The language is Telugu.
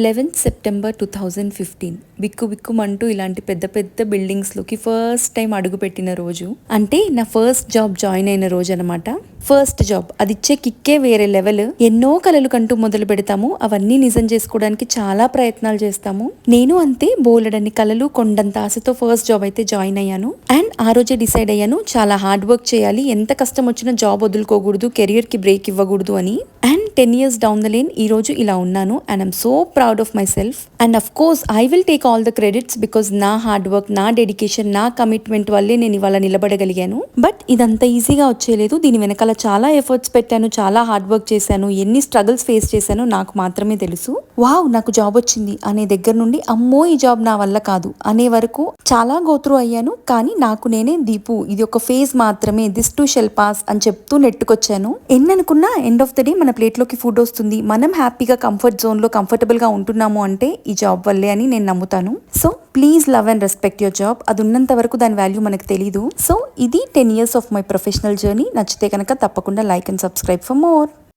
11th సెప్టెంబర్ 2015 బిక్కు బిక్కుమంటూ ఇలాంటి పెద్ద పెద్ద బిల్డింగ్స్లోకి ఫస్ట్ టైం అడుగుపెట్టిన రోజు. అంటే నా ఫస్ట్ జాబ్ జాయిన్ అయిన రోజు అనమాట. ఫస్ట్ జాబ్ అది ఇచ్చే కిక్కే వేరే లెవెల్. ఎన్నో కలలు కంటూ మొదలు పెడతాము, అవన్నీ నిజం చేసుకోవడానికి చాలా ప్రయత్నాలు చేస్తాము. నేను అంతే, బోలెడన్ని కలలు కొండంత ఆశతో ఫస్ట్ జాబ్ అయితే జాయిన్ అయ్యాను. అండ్ ఆ రోజే డిసైడ్ అయ్యాను, చాలా హార్డ్ వర్క్ చేయాలి, ఎంత కష్టం వచ్చినా జాబ్ వదులుకోకూడదు, కెరియర్ కి బ్రేక్ ఇవ్వకూడదు అని. And 10 years down the lane ఈ రోజు ఇలా ఉన్నాను. And I'm so proud of my self. And of course I will take all the credits because నా హార్డ్ వర్క్, నా డెడికేషన్, నా కమిట్మెంట్ వల్లే నేను ఇవాళ నిలబడగలిగాను. బట్ ఇదంతా ఈజీగా వచ్చేలేదు. దీని వెనకాల చాలా ఎఫర్ట్స్ పెట్టాను, చాలా హార్డ్ వర్క్ చేశాను, ఎన్ని స్ట్రగుల్స్ ఫేస్ చేశానో నాకు మాత్రమే తెలుసు. వావ్, నాకు జాబ్ వచ్చింది అనే దగ్గర నుండి అమ్మో ఈ జాబ్ నా వల్ల కాదు అనే వరకు చాలా గోత్రు అయ్యాను. కానీ నాకు నేనే దీపు, ఇది ఒక ఫేజ్ మాత్రమే, దిస్ టు షెల్ పాస్ అని చెప్తూ నెట్టుకొచ్చాను. ఎన్ననుకున్నా ఎండ్ ఆఫ్ ద డే మన ప్లేట్లోకి ఫుడ్ వస్తుంది, మనం హ్యాపీగా కంఫర్ట్ జోన్లో కంఫర్టబుల్గా ఉంటున్నాము అంటే ఈ జాబ్ వల్లే అని నేను నమ్ముతాను. So please love and respect your job. అది ఉన్నంత వరకు దాని వాల్యూ మనకు తెలీదు. సో ఇది 10 years of my professional journey. నచ్చితే కనుక తప్పకుండా like and subscribe for more.